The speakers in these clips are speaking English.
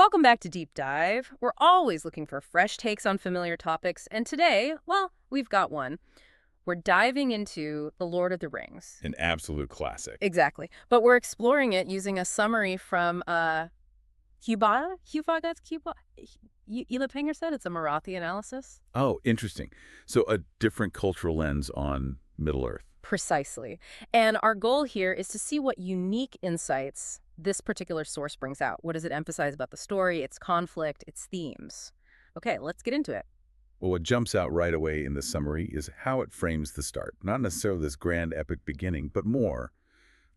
Welcome back to Deep Dive. We're always looking for fresh takes on familiar topics, and today, well, we've got one. We're diving into The Lord of the Rings. An absolute classic. Exactly. But we're exploring it using a summary from Cuba? Pinger said it's a Marathi analysis. Oh, interesting. So a different cultural lens on Middle-earth. Precisely. And our goal here is to see what unique insights this particular source brings out. What does it emphasize about the story, its conflict, its themes? Okay, let's get into it. Well, what jumps out right away in the summary is how it frames the start. Not necessarily this grand epic beginning, but more,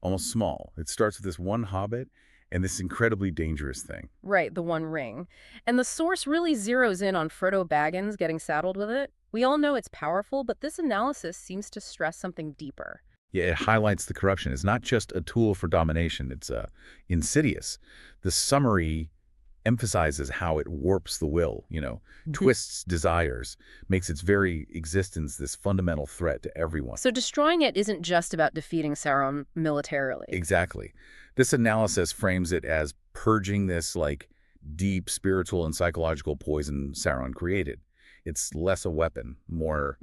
almost small. It starts with this one hobbit and this incredibly dangerous thing. Right, the One Ring. And the source really zeroes in on Frodo Baggins getting saddled with it. We all know it's powerful, but this analysis seems to stress something deeper. Yeah, it highlights the corruption. It's not just a tool for domination. It's insidious. The summary emphasizes how it warps the will, twists desires, makes its very existence this fundamental threat to everyone. So destroying it isn't just about defeating Sauron militarily. Exactly. This analysis frames it as purging this, deep spiritual and psychological poison Sauron created. It's less a weapon, more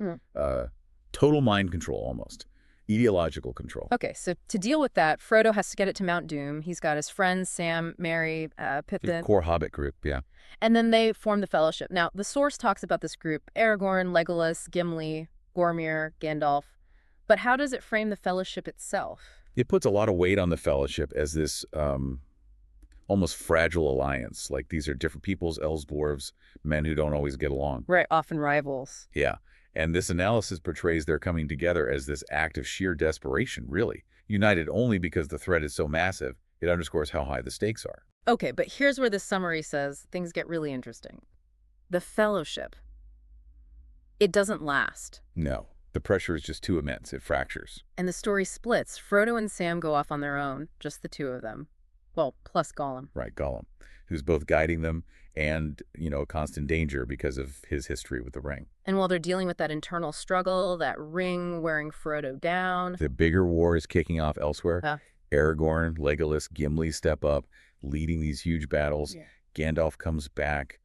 total mind control almost. Ideological control. Okay, so to deal with that, Frodo has to get it to Mount Doom. He's got his friends, Sam, Merry, Pippin. The core Hobbit group, yeah. And then they form the Fellowship. Now, the source talks about this group, Aragorn, Legolas, Gimli, Boromir, Gandalf. But how does it frame the Fellowship itself? It puts a lot of weight on the Fellowship as this almost fragile alliance. Like these are different peoples, elves, dwarves, men who don't always get along. Right, often rivals. Yeah. And this analysis portrays their coming together as this act of sheer desperation, really. United only because the threat is so massive, it underscores how high the stakes are. Okay, but here's where this summary says things get really interesting. The Fellowship. It doesn't last. No. The pressure is just too immense. It fractures. And the story splits. Frodo and Sam go off on their own, just the two of them. Well, plus Gollum. Right, Gollum, who's both guiding them and, a constant danger because of his history with the ring. And while they're dealing with that internal struggle, that ring wearing Frodo down. The bigger war is kicking off elsewhere. Aragorn, Legolas, Gimli step up, leading these huge battles. Yeah. Gandalf comes back,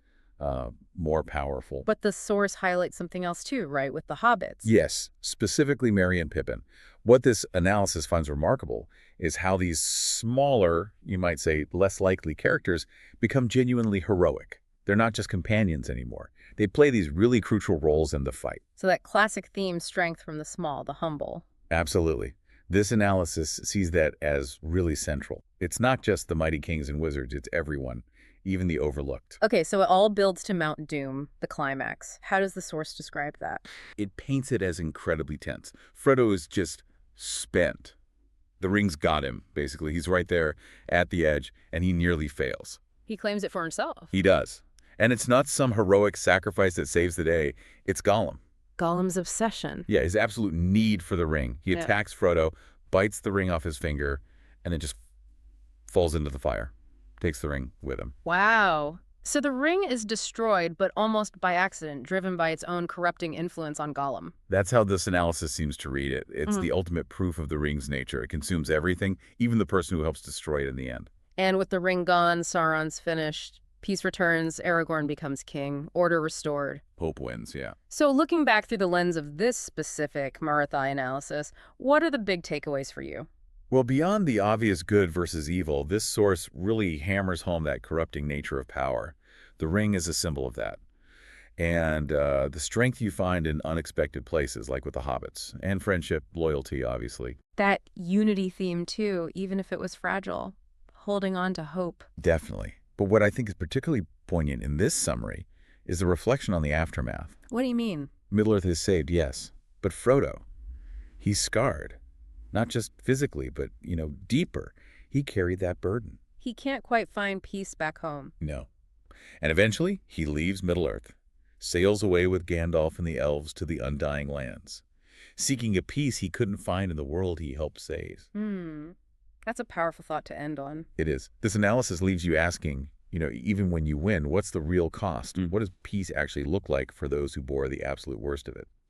more powerful. But the source highlights something else too, right, with the hobbits? Yes, specifically Merry and Pippin. What this analysis finds remarkable is how these smaller, you might say, less likely characters become genuinely heroic. They're not just companions anymore. They play these really crucial roles in the fight. So that classic theme, strength from the small, the humble. Absolutely. This analysis sees that as really central. It's not just the mighty kings and wizards, it's everyone, even the overlooked. Okay, so it all builds to Mount Doom, the climax. How does the source describe that? It paints it as incredibly tense. Frodo is just spent. The ring's got him, basically. He's right there at the edge, and he nearly fails. He claims it for himself. He does. And it's not some heroic sacrifice that saves the day. It's Gollum. Gollum's obsession. Yeah, his absolute need for the ring. He attacks Frodo, bites the ring off his finger, and then just falls into the fire. Takes the ring with him. Wow. So the ring is destroyed, but almost by accident, driven by its own corrupting influence on Gollum. That's how this analysis seems to read it. It's the ultimate proof of the ring's nature. It consumes everything, even the person who helps destroy it in the end. And with the ring gone, Sauron's finished. Peace returns, Aragorn becomes king, order restored. Hope wins, yeah. So looking back through the lens of this specific Marathi analysis, what are the big takeaways for you? Well, beyond the obvious good versus evil, this source really hammers home that corrupting nature of power. The ring is a symbol of that. And the strength you find in unexpected places, like with the hobbits, and friendship, loyalty, obviously. That unity theme, too, even if it was fragile, holding on to hope. Definitely. But what I think is particularly poignant in this summary is the reflection on the aftermath. What do you mean? Middle-earth is saved, yes. But Frodo, he's scarred. Not just physically, but, deeper. He carried that burden. He can't quite find peace back home. No. And eventually, he leaves Middle-earth, sails away with Gandalf and the elves to the Undying Lands, seeking a peace he couldn't find in the world he helped save. That's a powerful thought to end on. It is. This analysis leaves you asking, even when you win, what's the real cost? What does peace actually look like for those who bore the absolute worst of it?